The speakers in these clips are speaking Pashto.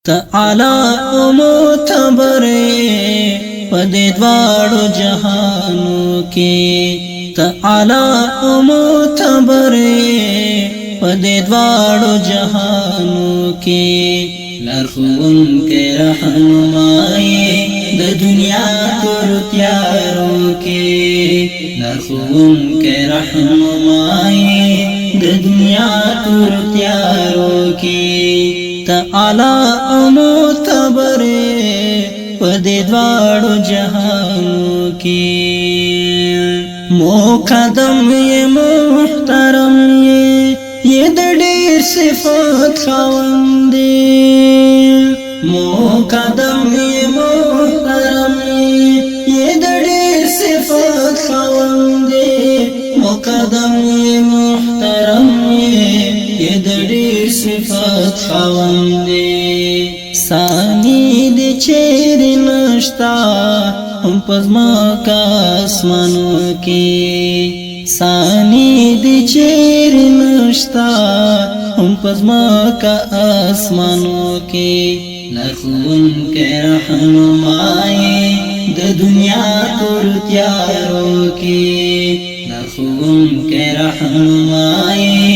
تعالی اومتبر پدې دواړو جهانو کې تعالی اومتبر پدې دواړو جهانو کې لارښوونکی رهنمایي د دنیا تور تیارو کې لارښوونکی رهنمایي د دنیا تور تیارو کې تعالی اومتبر پدې دواړو جهانو کې مقدم یې محترم یې د ډېر صفات خاوند مقدم یې محترم یې د ډېر صفات خاوند مقدم یې محترم یې د ډېر صفات خاوند ثاني د چیر نشتا هم پزماکا اسمانو کې ثاني د چیر نشتا هم پزماکا اسمانو کې لارښوونکی رهنمایي د دنیا تور تیارو کې لارښوونکی رهنمایي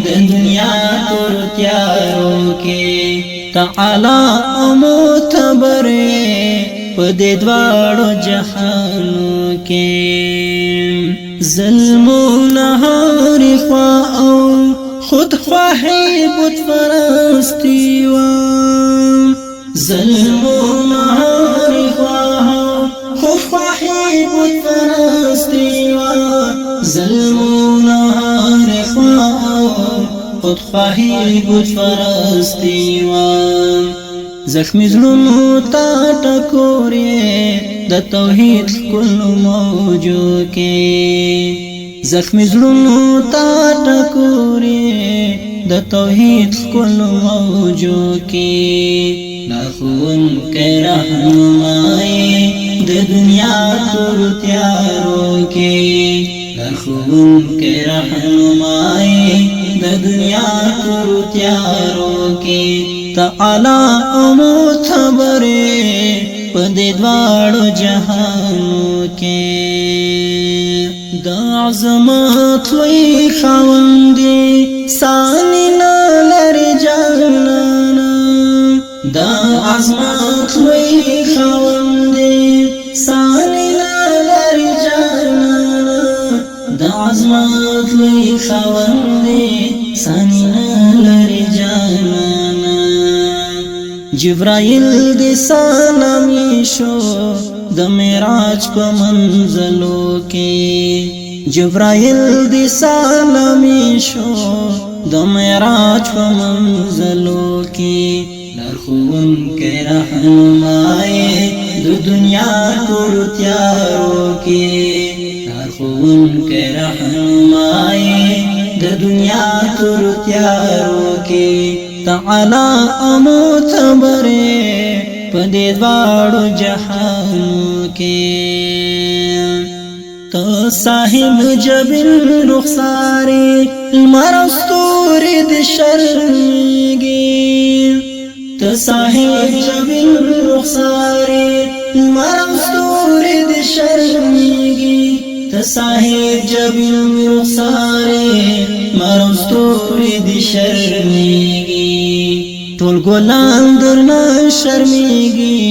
د دنیا تور تیارو کې تعالی اومتبر پدې دواړو جهانو کې ظلمونه هر خوا او خودخواهي بت پرستی و ظلمونه هر خوا خودخواهي بت پرستی و ظلمونه هر خوا خودخواهی بت پرستی و زخمی زړونو تا ټکورې د توحید کل موجو کې زخمی زړونو تا ټکورې د توحید کل موجو کې لارښوونکی رهنمایي د دنیا تور تیارو کې لارښوونکی رهنمایي د دنیا تور تیارو کې تعالی اومتبر پدې دواړو جهانو کې د عظمت لوی خاوند ثاني نه لري جانانا د عظمت لوی خاوند ثاني نه لري جانانا د عظمت لوی خاوند ثاني نه لري جانانا جبرائیل د سلامي شو د معراج په منزلو کې جبرائیل د سلامي شو د معراج په منزلو کې لارښوونکی رهنمایي د دنیا تور تیارو کې لارښوونکی رهنمایي د دنیا تور تیارو کې تعالی اومتبر پدې دواړو جهانو کې ته صاحب جبل رخساري لمر ستوري د شرمېږي ته صاحب جبل رخساري لمر ستوري د شرمېږي ته صاحب جبل رخساري لمر ستوري د شرمېږي ټول ګلان درنه شرمېږي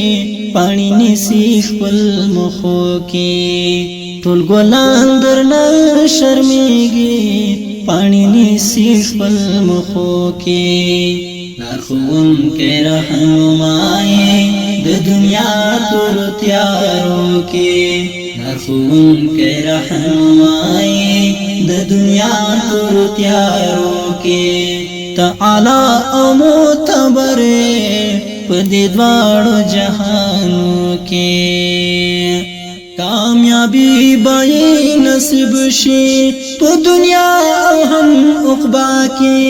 پاڼې نیسي خپل مخو کې ټول ګلان درنه شرمېږي پاڼې نیسي خپل مخو کې لارښوونکی رهنمایي د دنیا تور تیارو کې لارښوونکی رهنمایي د دنیا تور تیارو کې تعالی اومتبر پدې دواړو جهانو کې کامیابی به نصیب شي په دنیا او هم عقبا کې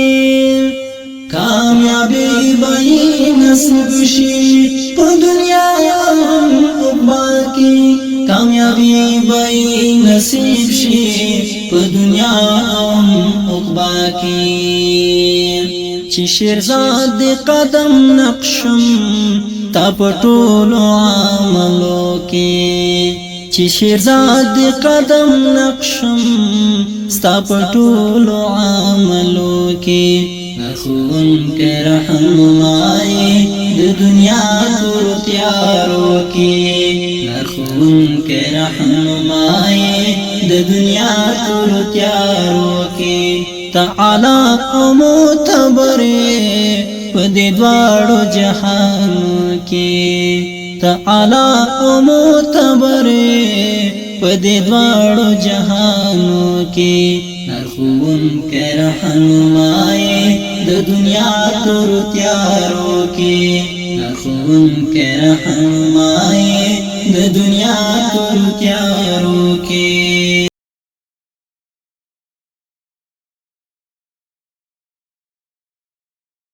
کامیابی به نصیب شي په دنیا او هم عقبا کې کامیابی به نصیب شي په دنیا او عقبا کې چې شیرزاد قدم نقشم ستا پټولو عملو کې چې شیرزاد دی قدم نقشم ستا پټولو عملو کې نخون کې رحمای د دنیا تور تیارو کې نخون کې رحمای د دنیا تور تیارو کې تعالی اومتبر پدې دواړو جهانو کې تعالی اومتبر پدې دواړو جهانو کې نخون کې رحمای د دنیا تور تیارو کې نخون کې رحمای د دنیا تور تیارو کې